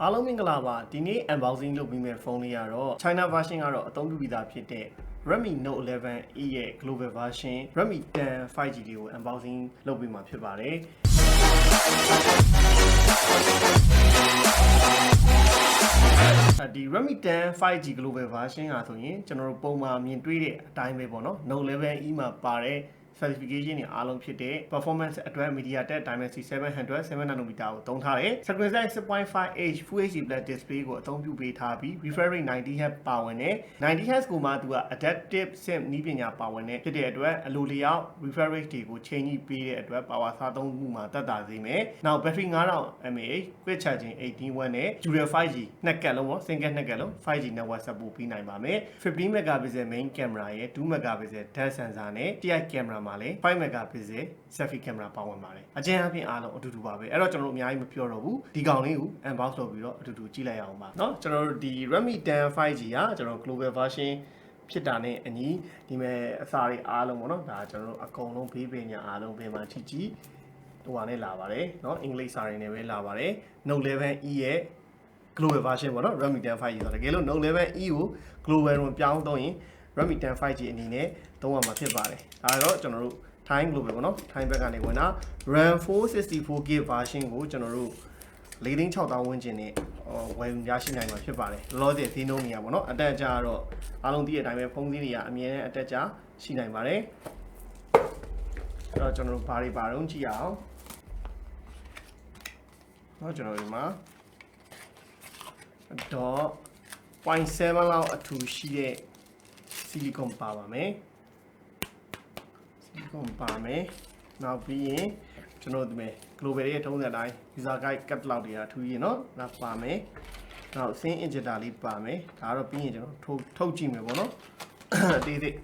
အားလုံးမင်္ဂလာပါဒီနေ့ unboxing လုပ်ပြီးမဲ့ဖုန်းလေးကတော့ China version ကတော့အသုံးပြုပြီးသားဖြစ်တဲ့ Redmi Note 11e ရဲ့ global version Redmi 10 5G လေးကို unboxing လုပ်ပြီးမှာဖြစ်ပါတယ်ဒီ Redmi 10 5G global version ကဆိုရင်ကျွန်တော်တို့ပုံမှန်မြင်တွေ့တဲ့အတိုင်းပဲပေါ့နော် Note 11e မှာပါတဲ့ specification တွေအားလုံးဖြစ်တဲ့ performance အတွက် MediaTek Dimensity 700 7nm ကိုသုံးထားတယ် screen size 6.5inch Full HD Plus display ကိုအသုံးပြုပေးထားပြီး refresh rate 90Hz ပါဝင်တယ် 90Hz ကိုမှသူက adaptive sim နည်းပညာပါဝင်တဲ့ဖြစ်တဲ့အတွက်အလိုလျောက် refresh rate တွေကိုချိန်ညှိပေးတဲ့အတွက် power စားသုံးမှုမှာသက်သာစေမယ်နောက် battery 5000 mAh quick charging 18W နဲ့ dual 5G နှစ်ကက်လုံးပေါ့ single နှစ်ကက်လုံး 5G network support ပေးနိုင်ပါမယ်15 megapixel main camera ရဲ့2 megapixel depth sensor နဲ့ TI camera မှာလည်း5 megapixel selfie camera ပါဝင်ပါတယ်အကျဉ်းအပြင်အားလုံးအတူတူပါပဲအဲ့တော့ကျွန်တော်တို့အများကြီးမပြောတော့ဘူးဒီကောင်လေးကို unbox လုပ်ပြီးတော့အတူတူကြည့်လိုက်အောင်ပါเนาะကျွန်တော်တို့ဒီ Redmi 10 5G ကကျွန်တော် global version ဖြစ်တာနဲ့အညီဒီမဲ့အစာတွေအားလုံးပေါ့เนาะဒါကျွန်တော်တို့အကုန်လုံးဘေးပညာအားလုံးဘေးမှာချီချီဟိုဟာနဲ့လာပါတယ်เนาะအင်္ဂလိပ်စာတွေနဲ့ပဲလာပါတယ် Note 11e ရဲ့ global version ပေါ့เนาะ Redmi 10 5G ဆိုတော့တကယ်လို့ Note 11e ကို global ကိုပြောင်းသုံးရင် Redmi 10 5G အနေနဲ့သုံးရမှာဖြစ်ပါတယ်ဒါတော့ကျွန်တော်တို့ထိုင်း global ပေါ့နော်ထိုင်းဘက်ကနေဝင်တာ RAM 464GB version ကိုကျွန်တော်တို့4,600,000ဝန်းကျင်နဲ့ဝယ်ရရှိနိုင်မှာဖြစ်ပါတယ်လောလောဆယ်ဈေးနှုန်းနေရပါတော့အတက်အကျကတော့အားလုံးသိတဲ့အတိုင်းပဲဖုန်းဈေးတွေကအမြဲတမ်းအတက်အကျရှိနိုင်ပါတယ်အဲ့တော့ကျွန်တော်တို့ဘာတွေပါတော့ကြည့်အောင်တော့ကျွန်တော်ဒီမှာတော့ 0.7 လောက်အထူရှိတဲ့ silicon ပါပါမယ်silicon ပါမယ်နောက်ပြီးရင်ကျွန်တော်ဒီမဲ့ global ရဲ့ထုံးစံတိုင်း user guide catalog တွေကထူးရင်เนาะဒါပါမယ်နောက် scene injector လေးပါမယ်ဒါကတော့ပြီးရင်ကျွန်တော်ထုတ်ကြည့်မယ်ပေါ့เนาะအသေးစိတ်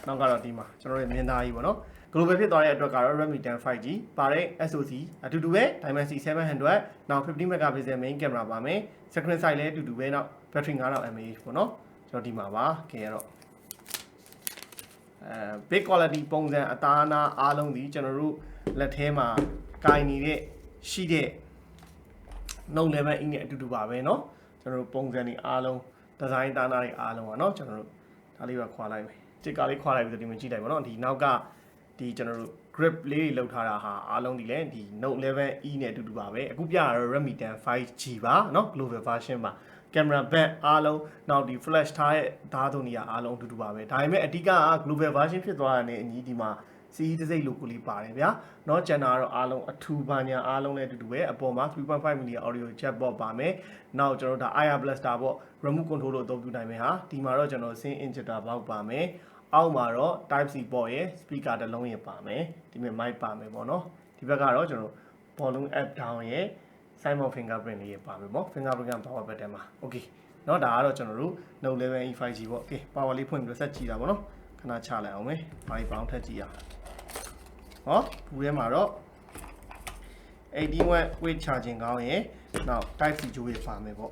နောက်ကတော့ဒီမှာကျွန်တော်ရဲ့မြင်သားကြီးပေါ့เนาะ global ဖြစ်သွားတဲ့အတွက်ကတော့ Redmi 10 5G ပါတဲ့ SoC အတူတူပဲ Dimensity 700နောက်15 megapixel main camera ပါမယ် screen size လည်းအတူတူပဲနောက် battery 5000 mAh ပေါ့เนาะကျွန်တော်ဒီမှာပါခင်ရတော့big quality ပုံစံအသားအနာအားလုံးဒီကျွန်တော်တို့လက်ထဲမှာကင်နေတဲ့ရှိတဲ့ Note 11e နဲ့အတူတူပါပဲเนาะကျွန်တော်တို့ပုံစံတွေအားလုံးဒီဇိုင်းသားနာတွေအားလုံးပါเนาะကျွန်တော်တို့ဒါလေးပဲခွာလိုက်မယ်စတစ်ကာလေးခွာလိုက်ပြီးတော့ဒီမှာကြည့်လိုက်ပါเนาะဒီနောက်ကဒီကျွန်တော်တို့ grip လေးတွေလောက်ထားတာဟာအားလုံးဒီလဲဒီ Note 11e နဲ့အတူတူပါပဲအခုပြရတော့ Redmi 10 5G ပါเนาะ global version ပါcamera back အားလုံးနောက်ဒီ flash ထားတဲ့ဓာတ်သုံးနေရအားလုံးအတူတူပါပဲဒါပေမဲ့အဓိက global version ဖြစ်သွားတာနဲ့အညီဒီမှာစီးတစ်စိတ်လိုကိုလေးပါတယ်ဗျာเนาะကျန်တာတော့အားလုံးအထူပါညာအားလုံးလည်းအတူတူပဲအပေါ်မှာ 3.5mm audio jack box ပါမယ်နောက်ကျွန်တော်တို့ဒါ IR blaster ပေါ့ remote control လို့အသုံးပြုနိုင်မယ်ဟာဒီမှာတော့ကျွန်တော် scene injector box ပါမယ်အောက်မှာတော့ type C port ရယ် speaker တစ်လုံးရယ်ပါမယ်ဒီမဲ့ mic ပါမယ်ပေါ့เนาะဒီဘက်ကတော့ကျွန်တော် volume up down ရယ် Simon fingerprint လေးရပါမယ်ပေါ့ fingerprint က power button မှာ okay เนาะဒါကတော့ကျွန်တော်တို့ Note 11e 5G ပေါ့ okay power လေးဖွင့်ပြီးတော့ဆက်ကြည့်တာပေါ့เนาะခဏချလိုက်အောင်မယ်ဘာလေးပေါင်းထပ်ကြည့်ရအောင်ဟောဘူးထဲမှာတော့81 quick charging ကောင်းရယ်နောက် type C ကြိုးရပါမယ်ပေါ့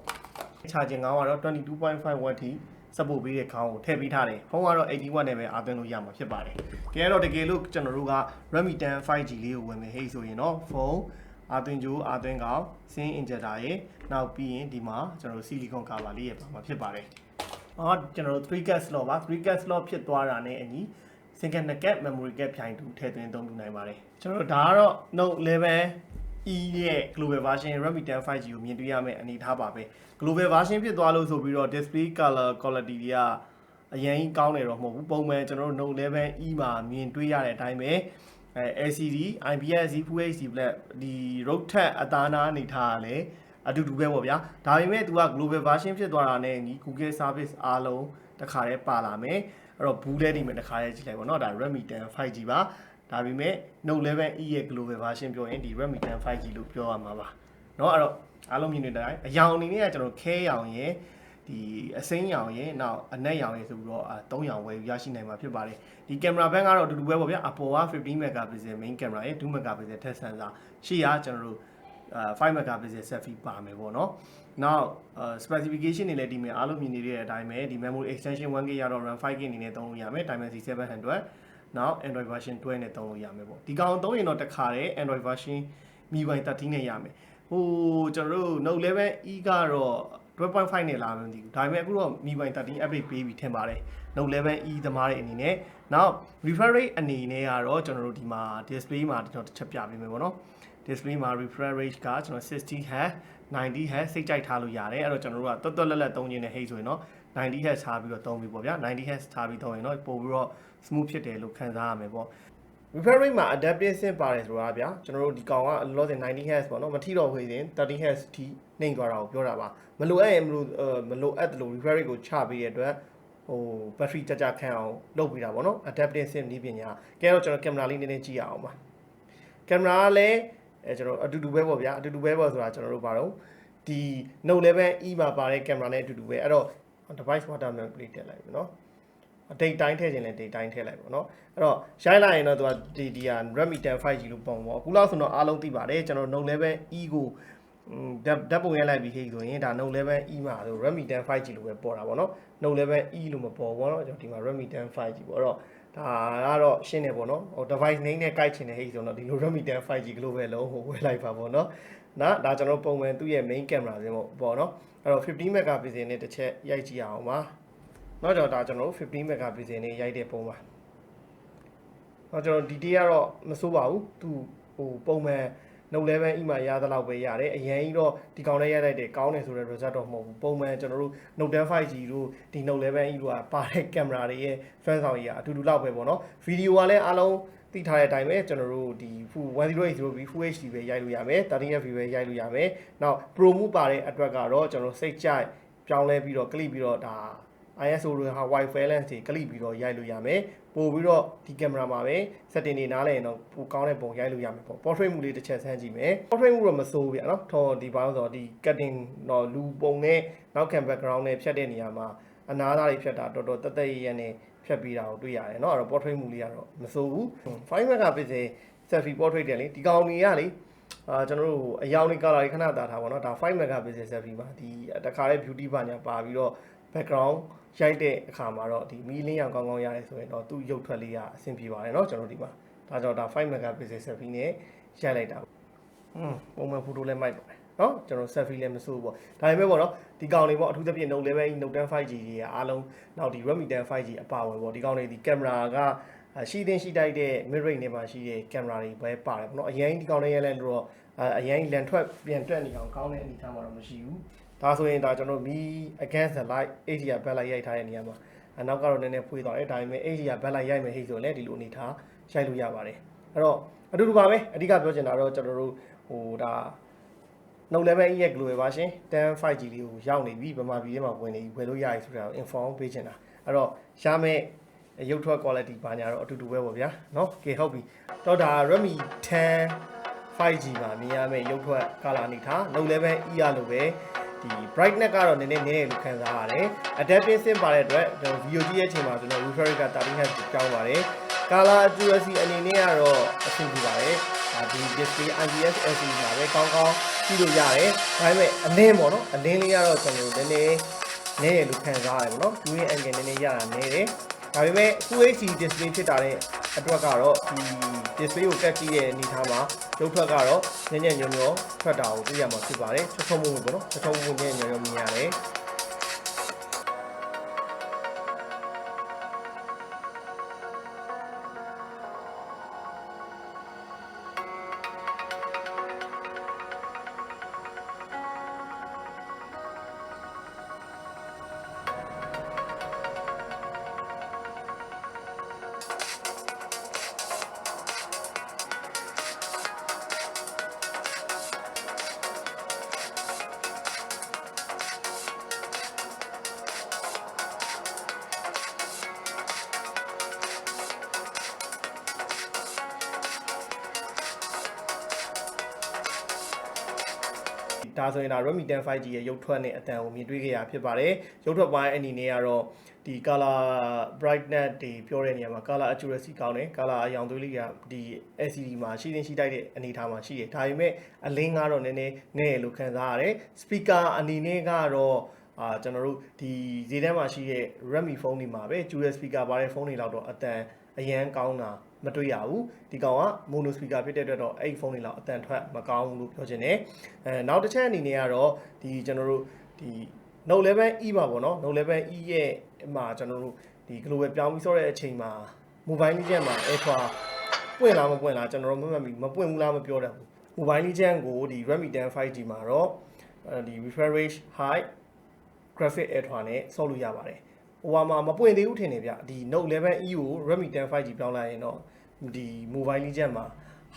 charging ကောင်းကတော့ 22.5W ထိ support ပေးတဲ့ခေါင်းကိုထည့်ပေးထားတယ်ဖုန်းကတော့ 80W နဲ့ပဲအားသွင်းလို့ရမှာဖြစ်ပါတယ်ကဲတော့တကယ်လို့ကျွန်တော်တို့က Redmi 10 5G လေးကိုဝယ်မယ်ဟေးဆိုရင်တော့ဖုန်းအားသွင်းကြိုးအားသွင်းကောင်း scene injector ရယ်နောက်ပြီးရင်ဒီမှာကျွန်တော်တို့ silicon cover လေးရပါမှာဖြစ်ပါတယ်ကျွန်တော်တို့ 3 slot ပါ 3 slot ဖြစ်သွားတာနဲ့အညီsingle နှစ်ကက် memory card ဖြိုင်တူထည့်သွင်းသုံးနိုင်ပါတယ်ကျွန်တော်တို့ဒါကတော့ Note 11e ရဲ့ global version Redmi 10 5G ကိုမြင်တွေ့ရမယ့်အနေအထားပါပဲ global version ဖြစ်သွားလို့ဆိုပြီးတော့ display color quality တွေကအရင်ကောင်းနေတော့မဟုတ်ဘူးပုံမှန်ကျွန်တော်တို့ Note 11e မှာမြင်တွေ့ရတဲ့အတိုင်းပဲLCD IPS Full HD Black ဒီ road tag အသားနာနေထားရလဲအတူတူပဲပေါ့ဗျာဒါပေမဲ့သူက global version ဖြစ်သွားတာနဲ့ညီ Google service အားလုံးတစ်ခါတည်းပါလာမယ်အဲ့တော့ဘူးလဲနေမယ်တစ်ခါတည်းကြည့်လိုက်ပေါ့နော်ဒါ Redmi 10 5G ပါဒါပေမဲ့ Note 11e ရဲ့ global version ပြောရင်ဒီ Redmi 10 5G လို့ပြောရမှာပါเนาะအဲ့တော့အားလုံးမြင်နေတဲ့အရောင်အနေနဲ့ကကျွန်တော်ခဲရောင်ရယ်ဒီအစိမ်းရောင်ရယ်နောက်အနက်ရောင်ရယ်ဆိုပြီးတော့3ရောင်ဝယ်ရရှိနိုင်မှာဖြစ်ပါတယ်ဒီ camera bank ကတော့အတူတူပဲပေါ့ဗျာအပေါ်က15 megapixel main camera ရယ်2 megapixel depth sensor ရှေ့ကကျွန်တော်တို့5 megapixel selfie ပါမယ်ပေါ့နော်နောက် specification တွေလည်းဒီမှာအားလုံးမြင်နေတဲ့အတိုင်းပဲဒီ memory extension 1GB ရတော့ RAM 5GB အနေနဲ့သုံးလို့ရမယ် Dimensity 700နောက် Android version 12နဲ့သုံးလို့ရမယ်ပေါ့ဒီကောင်သုံးရင်တော့တခါတည်း Android version MIUI 13နဲ့ရမယ် ကျွန်တော်တို့ Note 11E ကတော့ 12.5 နဲ့လာမှမသိဘူးဒါပေမဲ့အခုတော့ Mi Band 13 update ပေးပြီးထင်ပါတယ် Note 11E သမားတွေအနေနဲ့နောက် refresh rate အနေနဲ့ကတော့ကျွန်တော်တို့ဒီမှာ display မှာကျွန်တော်တစ်ချက်ပြပေးမယ်ပေါ့နော် display မှာ refresh rate ကကျွန်တော်60Hz 90Hz စိတ်ကြိုက်ထားလို့ရတယ်အဲ့တော့ကျွန်တော်တို့ကတော်တော်လက်လက်သုံးခြင်းနဲ့ဟိတ်ဆိုရင်တော့ 90Hz ထားပြီးတော့သုံးပြီပေါ့ဗျာ 90Hz ထားပြီးသုံးရင်တော့ပို့ပြီးတော့ smooth ဖြစ်တယ်လို့ခံစားရမယ်ပေါ့ refresh rate မှာ adaptive sync ပါတယ်ဆိုတာဗျာကျွန်တော်တို့ဒီကောင်ကလောဆယ် 90Hz ပေါ့နော်မထိတော့ခွေစဉ် 30Hz ထိနှိမ့်သွားတာကိုပြောတာပါမလိုအပ်ရင်မလိုအပ်တယ်လို့ refresh rate ကိုချပေးတဲ့အတွက်battery ကြခံအောင်လုပ်ပေးတာပေါ့နော် adaptive sync နည်းပညာကဲတော့ကျွန်တော်ကင်မရာလေးနည်းနည်းကြည့်ရအောင်ပါကင်မရာကလည်းကျွန်တော်အတူတူပဲပေါ့ဗျာအတူတူပဲပေါ့ဆိုတာကျွန်တော်တို့ပါတော့ဒီ Note 11E မှာပါတဲ့ကင်မရာနဲ့အတူတူပဲအဲ့တော့ device watermark plate တက်လိုက်ပြီနော်ဒိတ်တိုင်းထည့်ခြင်းနဲ့ဒိတ်တိုင်းထည့်လိုက်ပေါ့နော်အဲ့တော့ရိုက်လိုက်ရင်တော့သူကဒီဟာ Redmi 10 5G လို့ပုံပေါ့အခုလောက်ဆိုတော့အားလုံးသိပါတယ်ကျွန်တော် Note 11E ကိုဓာတ်ပုံရိုက်လိုက်ပြီးခေဆိုရင်ဒါ Note 11E မှာဆို Redmi 10 5G လို့ပဲပေါ်တာပေါ့နော် Note 11E လို့မပေါ်ဘူးเนาะကျွန်တော်ဒီမှာ Redmi 10 5G ပေါ့အဲ့တော့ဒါကတော့ရှင်းနေပေါ့နော်device name နဲ့ကိုက်ချင်တဲ့ဟိတ်ဆိုတော့ဒီလို Redmi 10 5G ကလို့ပဲလုံးဝဝယ်လိုက်ပါပေါ့နော်ဒါကျွန်တော်ပုံမှန်သူ့ရဲ့ main camera စင်းပေါ့နော်အဲ့တော့50 megapixel နဲ့တစ်ချက်ရိုက်ကြည့်အောင်ပါနောက်တော့ဒါကျွန်တော်50 megapixel နဲ့ရိုက်တဲ့ပုံပါနောက်ကျွန်တော်ဒီတေးကတော့မစိုးပါဘူးသူပုံမှန် Note 11E မှာရသလောက်ပဲရတယ်အရင်ကြီးတော့ဒီကောင်နဲ့ရိုက်လိုက်တယ်ကောင်းတယ်ဆိုတဲ့ result တော့မဟုတ်ဘူးပုံမှန်ကျွန်တော်တို့ Note 10 5G တို့ဒီ Note 11E တို့ကပါတဲ့ကင်မရာတွေရဲ့ fan ဆောင်ကြီးကအတူတူလောက်ပဲပေါ့နော်ဗီဒီယိုကလည်းအားလုံးသိထားတဲ့အတိုင်းပဲကျွန်တော်တို့ဒီ 1080p Full HD ပဲရိုက်လို့ရမယ် 13fp ပဲရိုက်လို့ရမယ်နောက် Pro Move ပါတဲ့အတွက်ကတော့ကျွန်တော်စိတ်ကြိုက်ပြောင်းလဲပြီးတော့ click ပြီးတော့ဒါ ISO တွေဟာ wide balance တွေ click ပြီးတော့ရိုက်လို့ရမယ်ပို့ပြီးတော့ဒီကင်မရာမှာပဲ setting တွေနားလည်ရင်တော့ပိုကောင်းတဲ့ပုံရိုက်လို့ရမယ်ပေါ့ portrait မှုလေးတစ်ချက်ဆန်းကြည့်မယ် portrait မှုတော့မစိုးဘူးဗျာနော်ထော်ဒီဘာလို့ဆိုတော့ဒီ cutting တော့လူပုံနဲ့နောက်ခံ background နဲ့ဖြတ်တဲ့နေရာမှာအနားသားတွေဖြတ်တာတော်တော်တက်တက်ရရနဲ့ဖြတ်ပြီးတာကိုတွေ့ရတယ်เนาะအဲ့တော့ portrait မှုလေးကတော့မစိုးဘူး5 megapixel selfie portrait တယ်လေဒီကောင်တွေကလေကျွန်တော်တို့အယောင်လေး color တွေခဏတာထားပါတော့ဒါ5 megapixel selfie မှာဒီတခါလေး beauty ဘာညာပါပြီးတော့ background ရိုက်တဲ့အခါမှာတော့ဒီမီးလင်းရောင်ကောင်းကောင်းရတယ်ဆိုရင်တော့သူ့ရုပ်ထွက်လေးကအဆင်ပြေပါတယ်เนาะကျွန်တော်ဒီမှာဒါကြောင့်ဒါ5 megapixel selfie နဲ့ရိုက်လိုက်တာပုံမှန် photo လည်းမိုက်ပါတယ်เนาะကျွန်တော် selfie လည်းမစိုးဘူးပေါ့ဒါပေမဲ့ပေါ့เนาะဒီကောင်တွေပေါ့အထူးသဖြင့် Note 11E Note 10 5G တွေကအားလုံးနောက်ဒီ Redmi 10 5G အပါအဝင်ပေါ့ဒီကောင်တွေဒီကင်မရာကရှိတိုက်တဲ့ mid range နဲ့မှာရှိတဲ့ကင်မရာတွေပဲပါတယ်ပေါ့เนาะအရင်ဒီကောင်တွေရဲလဲလို့တော့အရင်လန်ထွက်ပြန်တွက်နေအောင်ကောင်းတဲ့အနေထားမှာတော့မရှိဘူးဒါဆိုရင်ဒါကျွန်တော်မီ against the light HDR backlight ရိုက်ထားတဲ့နေရာမှာနောက်ကတော့နည်းနည်းဖွေးသွားတယ်ဒါပေမဲ့ HDR backlight ရိုက်မယ်ဟိဆိုရင်လည်းဒီလိုအနေထားရိုက်လို့ရပါတယ်အဲ့တော့အတူတူပါပဲအဓိကပြောချင်တာတော့ကျွန်တော်တို့ဒါ Note 11E ရဲ့ global version 10 5G လေးကိုရောက်နေပြီဗမာပြည်ထဲမှာဝင်နေပြီဝယ်လို့ရပြီဆိုတာကို inform ပေးချင်တာအဲ့တော့ရမယ့်ရုပ်ထွက် quality ဘာညာတော့အတူတူပဲပေါ့ဗျာเนาะကဲဟုတ်ပြီတော့ဒါ Redmi 10 5G မှာမြင်ရမယ့်ရုပ်ထွက် color အနေထား Note 11E ရလို့ပဲဒီ brightness ကတော့နည်းနည်းလို့ခံစားရတယ် adaptive sync ပါတဲ့အတွက်video ကြည့်တဲ့အချိန်မှာကျွန်တော် refresh rate က 30Hz ပြောင်းပါတယ် color accuracy အနေနဲ့ကတော့အဆင်ပြေပါတယ်ဒီ display IPS LCD မှာပဲကောင်းကောင်းကြည့်လို့ရတယ်ဒါပေမဲ့အလင်းပေါ့နော်အလင်းလေးကတော့ကျွန်တော်နည်းနည်းလို့ခံစားရတယ်ပေါ့နော် viewing angle နည်းနည်းရတာနည်းတယ်ဒါပေမဲ့ Full HD display ဖြစ်တာတဲ့အတွက်ကတော့ဒီ display ကိုကတ်ကြည့်တဲ့အနေထားမှာရုပ်ထွက်ကတော့ညံ့ညွန့်ထွက်တာကိုတွေ့ရမှာဖြစ်ပါတယ်ချွတ်ချုံမှုပေါ့နော်ချွတ်ချုံမှုညံ့ညွန့်မြင်ရတယ်ဒါဆိုရင်ဒါ Redmi 10 5G ရဲ့ရုပ်ထွက်နဲ့အတန်ကိုမြင်တွေ့ခဲ့ရဖြစ်ပါတယ်ရုပ်ထွက်ပိုင်းအနေနဲ့ကတော့ဒီ color brightness တွေပြောတဲ့နေရာမှာ color accuracy ကောင်းတယ် color အရောင်သွေးလေးကဒီ LCD မှာရှိတိုက်တဲ့အနေအထားမှာရှိတယ်ဒါပေမဲ့အလင်းကတော့နည်းနည်းလို့ခံစားရတယ် speaker အနေနဲ့ကတော့ကျွန်တော်တို့ဒီဈေးထဲမှာရှိတဲ့ Redmi ဖုန်းတွေမှာပဲ dual speaker ပါတဲ့ဖုန်းတွေလောက်တော့အတန်အရန်ကောင်းတာ မတွေ့ရဘူးဒီကောင်က mono speaker ဖြစ်တဲ့အတွက်တော့အဲ့ဒီဖုန်းတွေလောက်အတန်ထွက်မကောင်းဘူးလို့ပြောချင်တယ်နောက်တစ်ချက်အနေနဲ့ကတော့ဒီကျွန်တော်တို့ဒီ Note 11E ပါပေါ့နော် Note 11E ရဲ့မှာကျွန်တော်တို့ဒီ global ပြောင်းပြီးဆော့တဲ့အချိန်မှာ mobile legend မှာ Ultra ပွင့်လားမပွင့်လားကျွန်တော်တို့မမှတ်မိမပွင့်ဘူးလားမပြောတတ်ဘူး mobile legend ကိုဒီ Redmi 10 5G မှာတော့ဒီ refresh high graphic Ultra နဲ့ဆော့လို့ရပါတယ်ဟိုမှာမပွင့်သေးဘူးထင်တယ်ဗျဒီ Note 11E ကို Redmi 10 5G ပြောင်းလိုက်ရင်တော့ဒီ mobile legend မှာ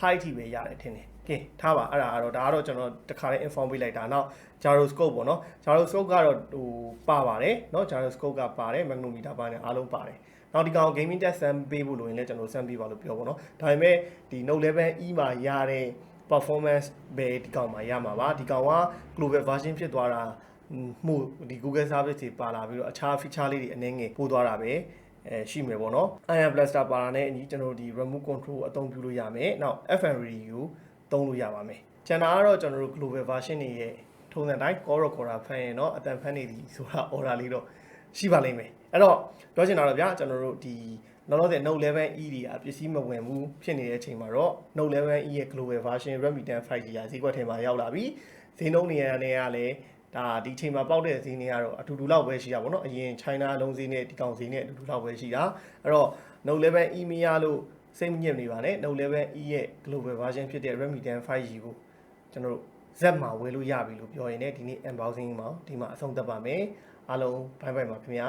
high ထိပဲရတယ်ထင်တယ်ကဲထားပါအဲ့ဒါကတော့ကျွန်တော်တခါလေး inform ပေးလိုက်တာနောက် gyroscope ပေါ့နော် gyroscope ကတော့ဟိုပါပါတယ်เนาะ gyroscope ကပါတယ် magnometer ပါတယ်အားလုံးပါတယ်နောက်ဒီကောင် gaming test ဆမ်ပေးဖို့လိုရင်လည်းကျွန်တော်ဆမ်ပေးပါလို့ပြောပါတော့ဒါပေမဲ့ဒီ Note 11E မှာရတဲ့ performance ပဲဒီကောင်မှာရမှာပါဒီကောင်က global version ဖြစ်သွားတာမှုဒီ Google service တွေပါလာပြီးတော့အခြား feature လေးတွေအနည်းငယ်ပို့သွားတာပဲရှိမယ်ပေါ့နော် Iron Blaster ပါလာတဲ့အညီကျွန်တော်ဒီ remote control အသုံးပြုလို့ရမယ်နောက် FM radio သုံးလို့ရပါမယ်ကျန်တာကတော့ကျွန်တော်တို့ global version တွေရဲ့ထုံးစံတိုင်း call ခေါ်တာဖမ်းရင်เนาะအတန်ဖမ်းနေပြီဆိုတာ order လေးတော့ရှိပါလိမ့်မယ်အဲ့တော့ပြောချင်တာတော့ဗျာကျွန်တော်တို့ဒီလောလောဆယ် Note 11E တွေအပစ္စည်းမဝင်ဘူးဖြစ်နေတဲ့အချိန်မှာတော့ Note 11E ရဲ့ global version Redmi 10 5G ဈေးကွက်ထဲမှာရောက်လာပြီဈေးနှုန်းနေရာနဲ့ကလည်းဒါဒီချိန်မှာပေါက်တဲ့ဈေးနေကတော့အတူတူလောက်ပဲရှိတာပေါ့နော်အရင် China အလုံးဈေးနဲ့ဒီကောင်ဈေးနဲ့အတူတူလောက်ပဲရှိတာအဲ့တော့ Note 11E မရလို့စိတ်မညစ်နေပါနဲ့ Note 11E ရဲ့ global version ဖြစ်တဲ့ Redmi 10 5G ကိုကျွန်တော်တို့ Z မှာဝယ်လို့ရပြီလို့ပြောရင်လည်းဒီနေ့ unboxing မှာဒီမှာအဆုံးသတ်ပါမယ်အားလုံးဘိုင်ဘိုင်ပါခင်ဗျာ